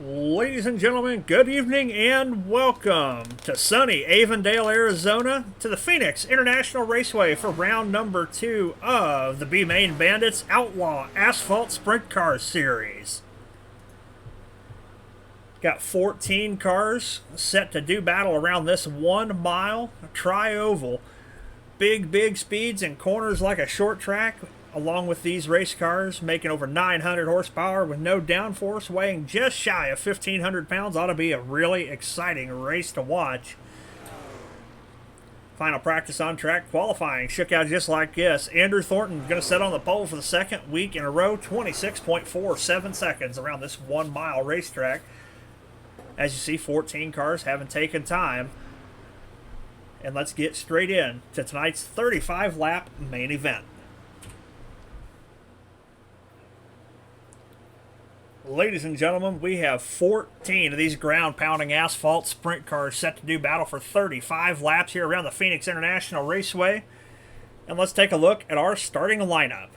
Ladies and gentlemen, good evening and welcome to sunny Avondale, Arizona, to the Phoenix International Raceway for round number 2 of the B-Main Bandits Outlaw Asphalt Sprint Car Series. Got 14 cars set to do battle around this 1 mile tri-oval. Big speeds and corners like a short track, along with these race cars making over 900 horsepower with no downforce, weighing just shy of 1,500 pounds. Ought to be a really exciting race to watch. Final practice on track qualifying shook out just like this. Andrew Thornton going to set on the pole for the second week in a row, 26.47 seconds around this 1 mile racetrack. As you see, 14 cars haven't taken time. And let's get straight in to tonight's 35 lap main event. Ladies and gentlemen, we have 14 of these ground-pounding asphalt sprint cars set to do battle for 35 laps here around the Phoenix International Raceway. And let's take a look at our starting lineup.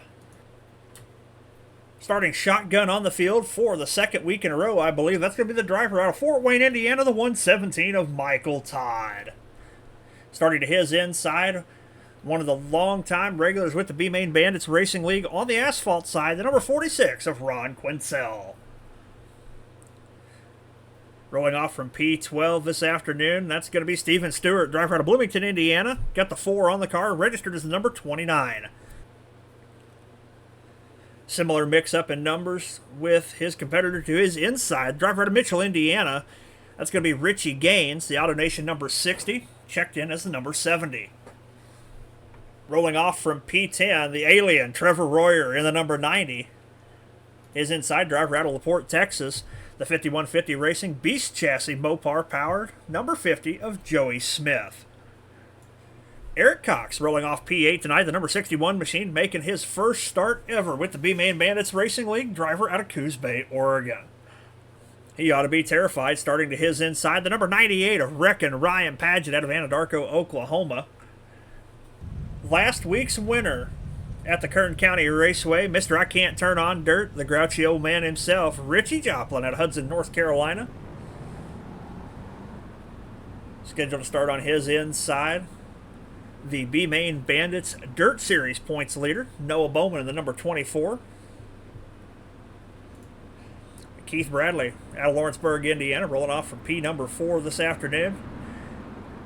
Starting shotgun on the field for the second week in a row, I believe that's going to be the driver out of Fort Wayne, Indiana, the 117 of Michael Todd. Starting to his inside, one of the long-time regulars with the B-Main Bandits Racing League on the asphalt side, the number 46 of Ron Quincell. Rolling off from P12 this afternoon, that's going to be Steven Stewart, driver out of Bloomington, Indiana. Got the 4 on the car, registered as the number 29. Similar mix-up in numbers with his competitor to his inside, driver out of Mitchell, Indiana. That's going to be Richie Gaines, the AutoNation number 60, checked in as the number 70. Rolling off from P10, the alien, Trevor Royer, in the number 90. His inside driver out of LaPorte, Texas, the 5150 Racing Beast Chassis Mopar powered, number 50 of Joey Smith. Eric Cox rolling off P8 tonight, the number 61 machine, making his first start ever with the B-Main Bandits Racing League, driver out of Coos Bay, Oregon. He ought to be terrified, starting to his inside, the number 98 of Wreckin' Ryan Padgett out of Anadarko, Oklahoma. Last week's winner at the Kern County Raceway, Mr. I Can't Turn On Dirt, the grouchy old man himself, Richie Joplin out of Hudson, North Carolina. Scheduled to start on his inside, the B-Main Bandits Dirt Series points leader, Noah Bowman in the number 24. Keith Bradley out of Lawrenceburg, Indiana, rolling off from P number 4 this afternoon.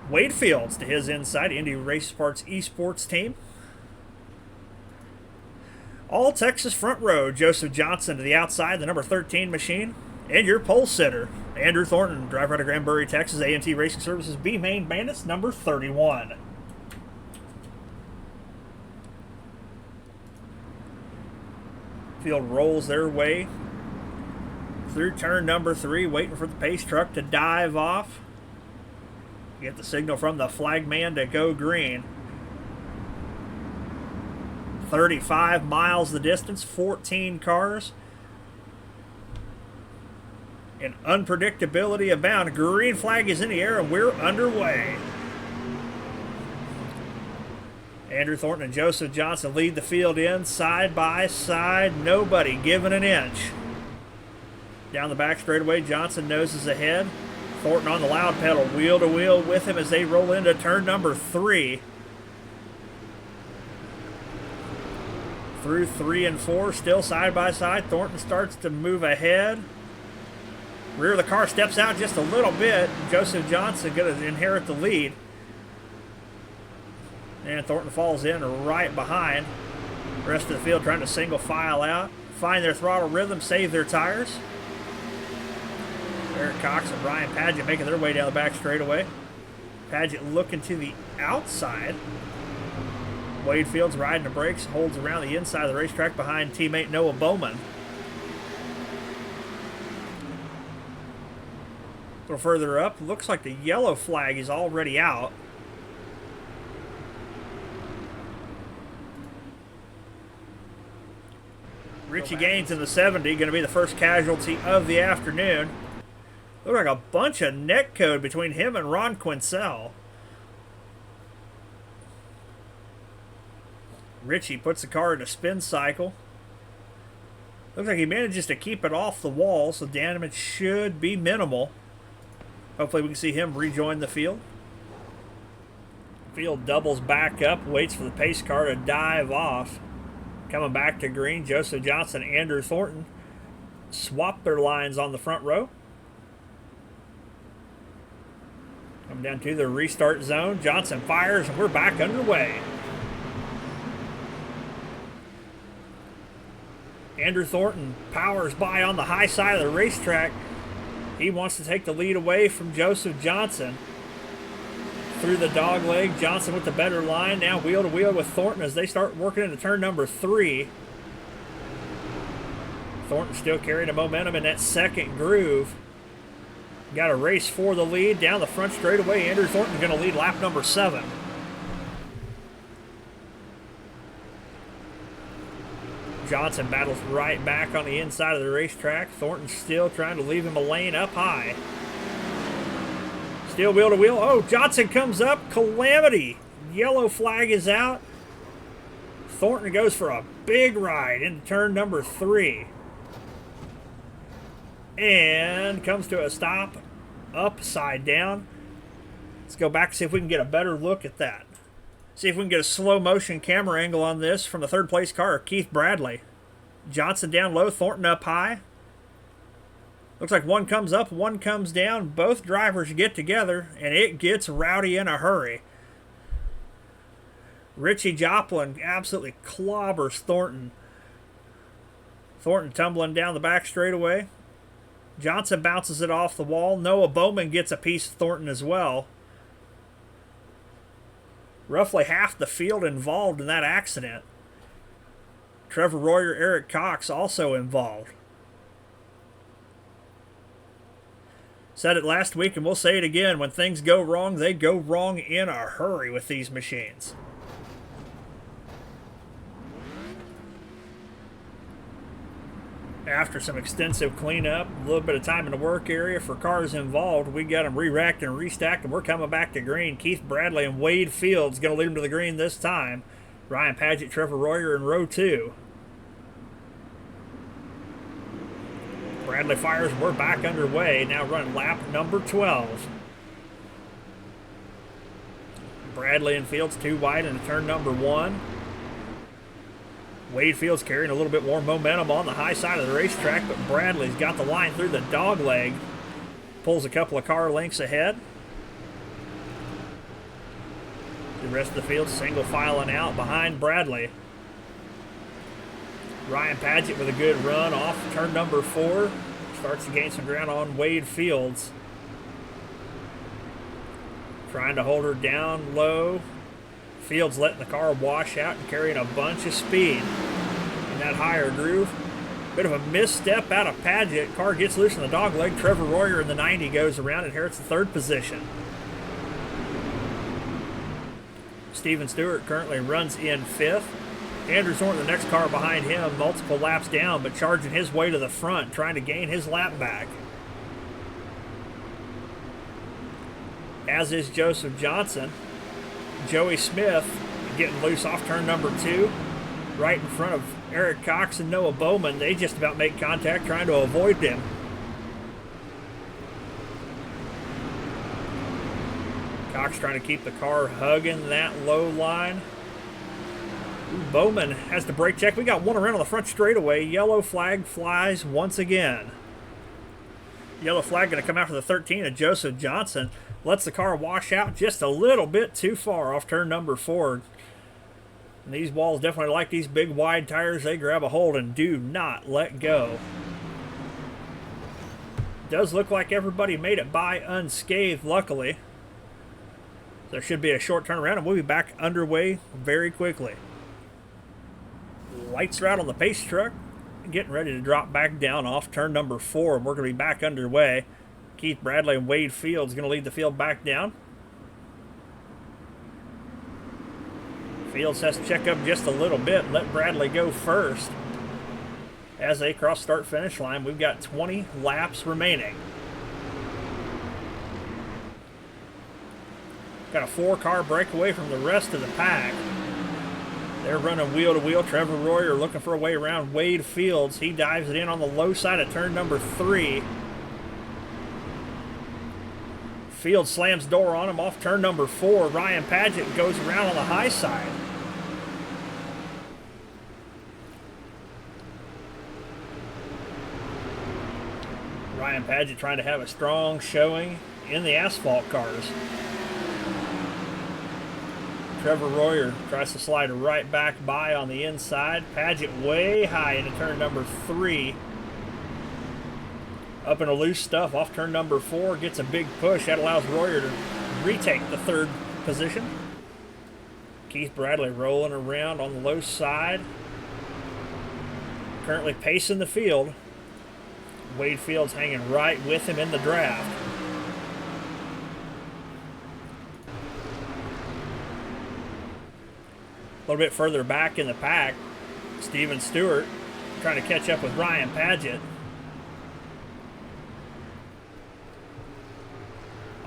Wade Fields to his inside, Indy Race Parts Esports team. All Texas front row, Joseph Johnson to the outside, the number 13 machine. And your pole sitter, Andrew Thornton, driver out of Granbury, Texas, A&T Racing Services, B-Main Bandits, number 31. Field rolls their way through turn number 3, waiting for the pace truck to dive off. Get the signal from the flagman to go green. 35 miles the distance, 14 cars. And unpredictability abound. Green flag is in the air and we're underway. Andrew Thornton and Joseph Johnson lead the field in side by side. Nobody giving an inch. Down the back straightaway, Johnson noses ahead. Thornton on the loud pedal, wheel to wheel with him as they roll into turn number 3. Through 3 and 4, still side by side. Thornton starts to move ahead. Rear of the car steps out just a little bit. Joseph Johnson going to inherit the lead. And Thornton falls in right behind. The rest of the field trying to single file out, find their throttle rhythm, save their tires. Eric Cox and Ryan Padgett making their way down the back straightaway. Padgett looking to the outside. Wade Fields riding the brakes, holds around the inside of the racetrack behind teammate Noah Bowman. A little further up, looks like the yellow flag is already out. Richie Gaines in the 70, going to be the first casualty of the afternoon. Look like a bunch of neck code between him and Ron Quincell. Richie puts the car in a spin cycle. Looks like he manages to keep it off the wall, so damage should be minimal. Hopefully we can see him rejoin the field. Field doubles back up, waits for the pace car to dive off. Coming back to green, Joseph Johnson, Andrew Thornton swap their lines on the front row. Come down to the restart zone. Johnson fires, and we're back underway. Andrew Thornton powers by on the high side of the racetrack. He wants to take the lead away from Joseph Johnson. Through the dog leg, Johnson with the better line. Now wheel to wheel with Thornton as they start working into turn number 3. Thornton still carrying the momentum in that second groove. Got a race for the lead down the front straightaway. Andrew Thornton going to lead lap number 7. Johnson battles right back on the inside of the racetrack. Thornton still trying to leave him a lane up high. Still wheel to wheel. Oh, Johnson comes up. Calamity. Yellow flag is out. Thornton goes for a big ride into turn number 3. And comes to a stop upside down. Let's go back and see if we can get a better look at that. See if we can get a slow motion camera angle on this from the third place car, Keith Bradley. Johnson down low, Thornton up high. Looks like one comes up, one comes down. Both drivers get together, and it gets rowdy in a hurry. Richie Joplin absolutely clobbers Thornton. Thornton tumbling down the back straightaway. Johnson bounces it off the wall. Noah Bowman gets a piece of Thornton as well. Roughly half the field involved in that accident. Trevor Royer, Eric Cox also involved. Said it last week and we'll say it again. When things go wrong, they go wrong in a hurry with these machines. After some extensive cleanup, a little bit of time in the work area for cars involved, we got them re-racked and restacked, and we're coming back to green. Keith Bradley and Wade Fields going to lead them to the green this time. Ryan Paget, Trevor Royer in row 2. Bradley fires, we're back underway. Now running lap number 12. Bradley and Fields 2 wide into turn number 1. Wade Fields carrying a little bit more momentum on the high side of the racetrack, but Bradley's got the line through the dog leg. Pulls a couple of car lengths ahead. The rest of the field single filing out behind Bradley. Ryan Paget with a good run off turn number 4. Starts to gain some ground on Wade Fields. Trying to hold her down low. Fields letting the car wash out and carrying a bunch of speed in that higher groove. Bit of a misstep out of Paget. Car gets loose in the dog leg. Trevor Royer in the 90 goes around and inherits the 3rd position. Steven Stewart currently runs in 5th. Andrew Thornton, the next car behind him, multiple laps down, but charging his way to the front, trying to gain his lap back. As is Joseph Johnson. Joey Smith getting loose off turn number 2, right in front of Eric Cox and Noah Bowman. They just about make contact, trying to avoid them. Cox trying to keep the car hugging that low line. Bowman has the brake check. We got one around on the front straightaway. Yellow flag flies once again. Yellow flag going to come out for the 13 of Joseph Johnson. Lets the car wash out just a little bit too far off turn number 4. And these walls definitely like these big wide tires. They grab a hold and do not let go. Does look like everybody made it by unscathed, luckily. There should be a short turnaround and we'll be back underway very quickly. Lights are out on the pace truck. Getting ready to drop back down off turn number 4. And we're going to be back underway. Keith Bradley and Wade Fields going to lead the field back down. Fields has to check up just a little bit and let Bradley go first. As they cross start-finish line, we've got 20 laps remaining. Got a 4-car breakaway from the rest of the pack. They're running wheel to wheel. Trevor Royer looking for a way around Wade Fields. He dives it in on the low side of turn number 3. Fields slams door on him off turn number 4. Ryan Paget goes around on the high side. Ryan Paget trying to have a strong showing in the Asphalt cars. Trevor Royer tries to slide right back by on the inside. Paget way high into turn number 3. Up in a loose stuff off turn number 4. Gets a big push. That allows Royer to retake the 3rd position. Keith Bradley rolling around on the low side. Currently pacing the field. Wade Fields hanging right with him in the draft. A little bit further back in the pack, Steven Stewart trying to catch up with Ryan Paget.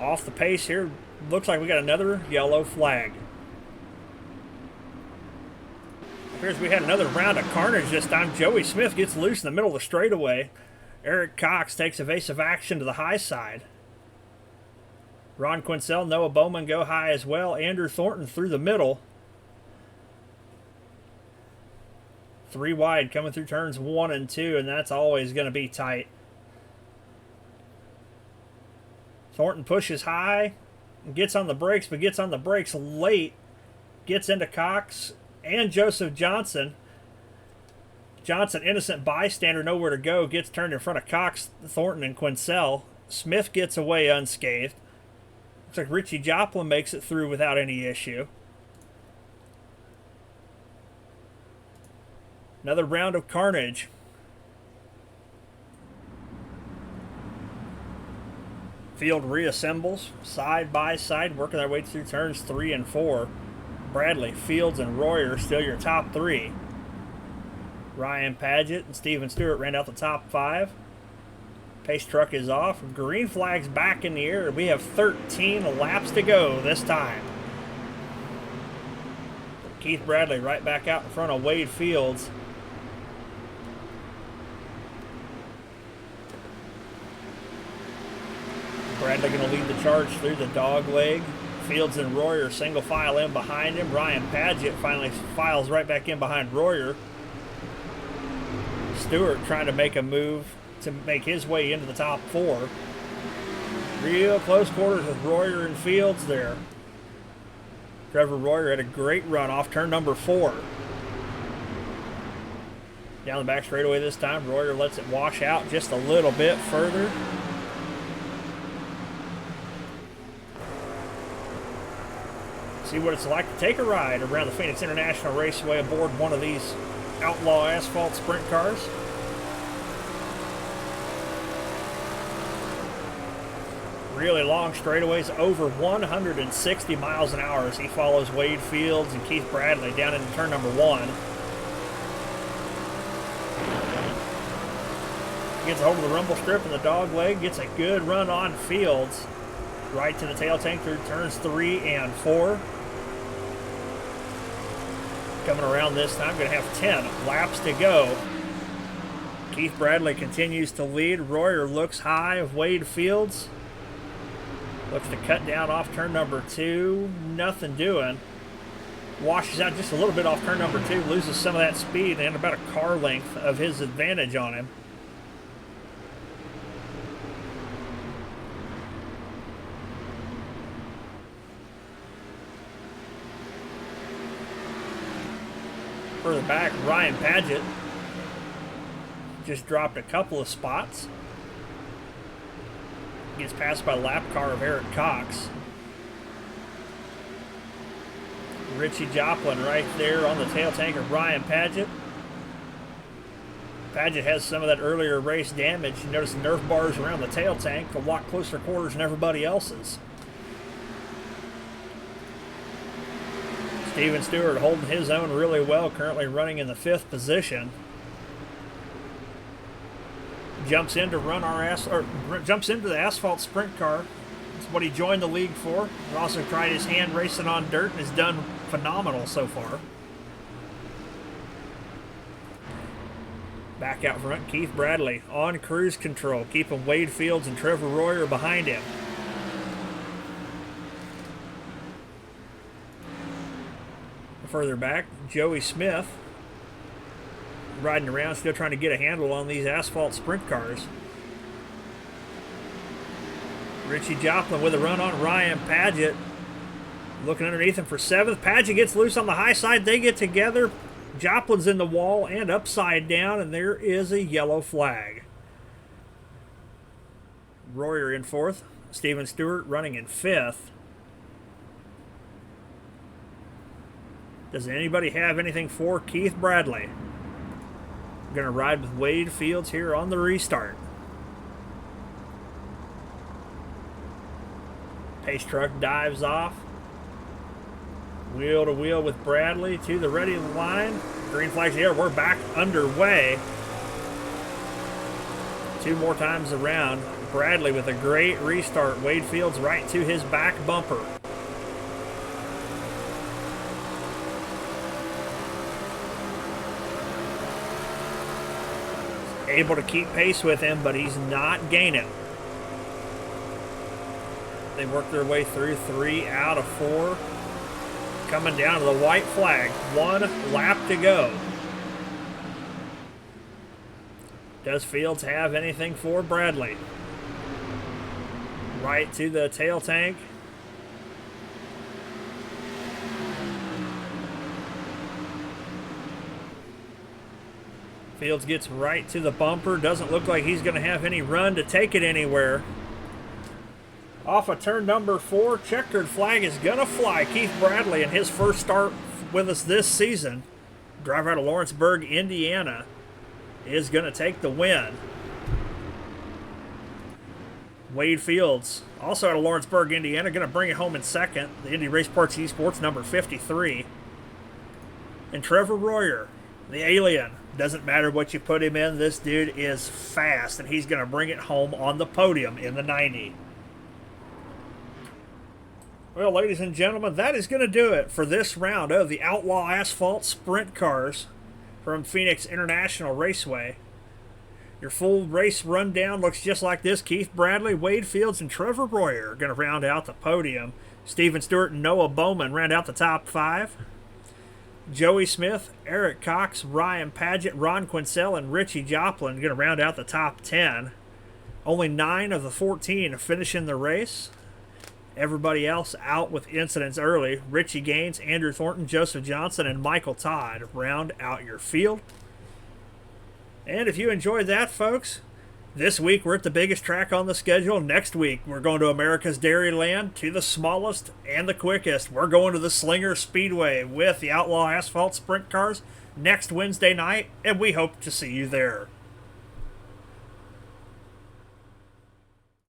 Off the pace here, looks like we got another yellow flag. Appears we had another round of carnage this time. Joey Smith gets loose in the middle of the straightaway. Eric Cox takes evasive action to the high side. Ron Quincell, Noah Bowman go high as well. Andrew Thornton through the middle. 3 wide coming through turns 1 and 2, and that's always going to be tight. Thornton pushes high, gets on the brakes, but gets on the brakes late. Gets into Cox and Joseph Johnson. Johnson, innocent bystander, nowhere to go, gets turned in front of Cox, Thornton, and Quincell. Smith gets away unscathed. Looks like Richie Joplin makes it through without any issue. Another round of carnage. Field reassembles side by side, working their way through turns 3 and 4. Bradley, Fields, and Royer still your top 3. Ryan Paget and Steven Stewart ran out the top 5. Pace truck is off. Green flag's back in the air. We have 13 laps to go this time. Keith Bradley right back out in front of Wade Fields. Bradley going to lead the charge through the dog leg. Fields and Royer single file in behind him. Ryan Paget finally files right back in behind Royer. Stewart trying to make a move to make his way into the top 4. Real close quarters with Royer and Fields there. Trevor Royer had a great run off turn number 4. Down the back straightaway this time. Royer lets it wash out just a little bit further. See what it's like to take a ride around the Phoenix International Raceway aboard one of these Outlaw Asphalt sprint cars. Really long straightaways, over 160 miles an hour as he follows Wade Fields and Keith Bradley down into turn number 1. Gets a hold of the rumble strip and the dog leg, gets a good run on Fields. Right to the tail tank through turns 3 and 4. Coming around this time, going to have 10 laps to go. Keith Bradley continues to lead. Royer looks high of Wade Fields. Looks to cut down off turn number 2. Nothing doing. Washes out just a little bit off turn number 2. Loses some of that speed and about a car length of his advantage on him. Further back, Ryan Paget just dropped a couple of spots. Gets passed by the lap car of Eric Cox. Richie Joplin right there on the tail tank of Ryan Paget. Paget has some of that earlier race damage. You notice the Nerf bars around the tail tank a lot closer quarters than everybody else's. Steven Stewart holding his own really well, currently running in the 5th position. Jumps in to run jumps into the Asphalt sprint car. That's what he joined the league for. He also tried his hand racing on dirt and has done phenomenal so far. Back out front, Keith Bradley on cruise control, keeping Wade Fields and Trevor Royer behind him. Further back, Joey Smith riding around, still trying to get a handle on these Asphalt sprint cars. Richie Joplin with a run on Ryan Paget. Looking underneath him for 7th. Paget gets loose on the high side. They get together. Joplin's in the wall and upside down, and there is a yellow flag. Royer in 4th. Steven Stewart running in 5th. Does anybody have anything for Keith Bradley? We're going to ride with Wade Fields here on the restart. Pace truck dives off. Wheel to wheel with Bradley to the ready line. Green flag's here. We're back underway. 2 more times around. Bradley with a great restart. Wade Fields right to his back bumper. Able to keep pace with him, but he's not gaining. They work their way through 3 out of 4. Coming down to the white flag. 1 lap to go. Does Fields have anything for Bradley? Right to the tail tank. Fields gets right to the bumper. Doesn't look like he's going to have any run to take it anywhere. Off of turn number 4, checkered flag is going to fly. Keith Bradley in his first start with us this season, driver out of Lawrenceburg, Indiana, is going to take the win. Wade Fields, also out of Lawrenceburg, Indiana, going to bring it home in 2nd. The Indy Race Parts Esports number 53. And Trevor Royer, the alien. Doesn't matter what you put him in, this dude is fast, and he's going to bring it home on the podium in the 90. Well, ladies and gentlemen, that is going to do it for this round of the Outlaw Asphalt Sprint Cars from Phoenix International Raceway. Your full race rundown looks just like this. Keith Bradley, Wade Fields, and Trevor Royer are going to round out the podium. Steven Stewart and Noah Bowman round out the top 5. Joey Smith, Eric Cox, Ryan Paget, Ron Quincell, and Richie Joplin are going to round out the top 10. Only 9 of the 14 are finishing the race. Everybody else out with incidents early. Richie Gaines, Andrew Thornton, Joseph Johnson, and Michael Todd round out your field. And if you enjoyed that, folks, this week we're at the biggest track on the schedule. Next week we're going to America's Dairyland, to the smallest and the quickest. We're going to the Slinger Speedway with the Outlaw Asphalt Sprint Cars next Wednesday night, and we hope to see you there.